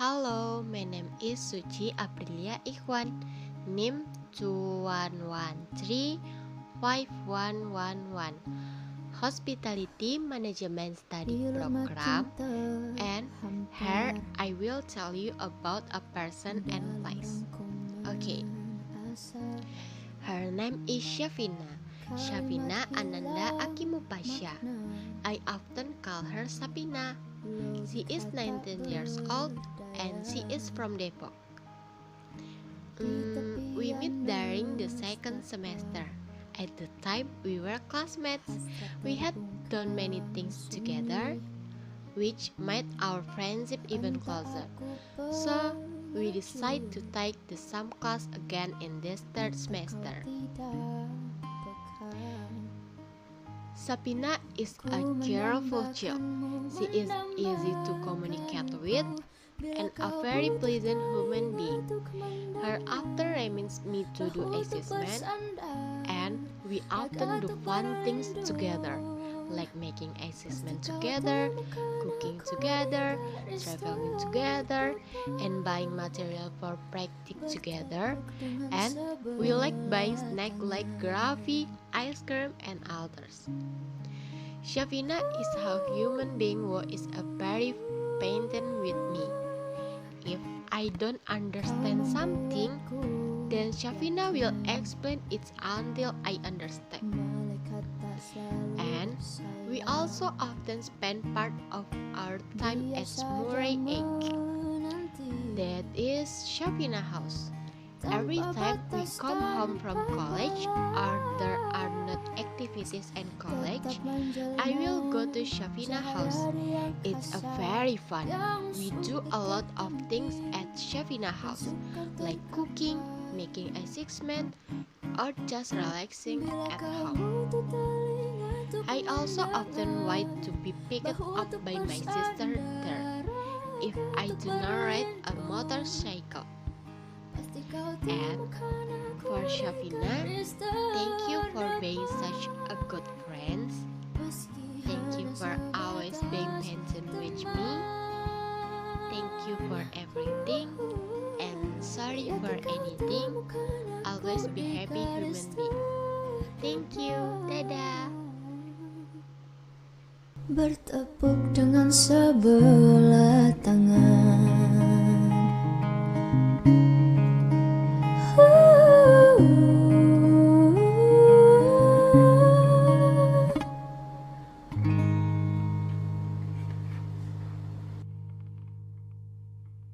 Hello, my name is Suci Aprillia Ikhwan, NIM 21135111, Hospitality Management Study Program, and here I will tell you about a person and place. Okay, her name is Syafina Ananda Akimupasya. I often call her Sapina. She is 19 years old and she is from Depok. We met during the second semester. At the time, we were classmates. We had done many things together, which made our friendship even closer. So, we decided to take the same class again in this third semester. Sapina is a cheerful child. She is easy to communicate with and a very pleasant human being. Her often reminds me to do assessment, and we often do fun things together, like making assessment together, cooking together, traveling together, and buying material for practice together. And we like buying snacks like gravy, ice cream, and others. Syafina is how human being who is a very patient with me. If I don't understand something, then Syafina will explain it until I understand. And we also often spend part of our time at Murray Egg. That is Syafina house. Every time we come home from college or there are not activities in college, I will go to Syafina house. It's a very fun. We do a lot of things at Syafina house, like cooking, making assessment, or just relaxing at home. I also often wait to be picked up by my sister there if I do not ride a motorcycle. And for Syafina, thank you for being such a good friend. Thank you for always being patient with me. Thank you for everything, and sorry for anything. Always be happy human being. Thank you, dadah. Bertepuk dengan sebelah tangan,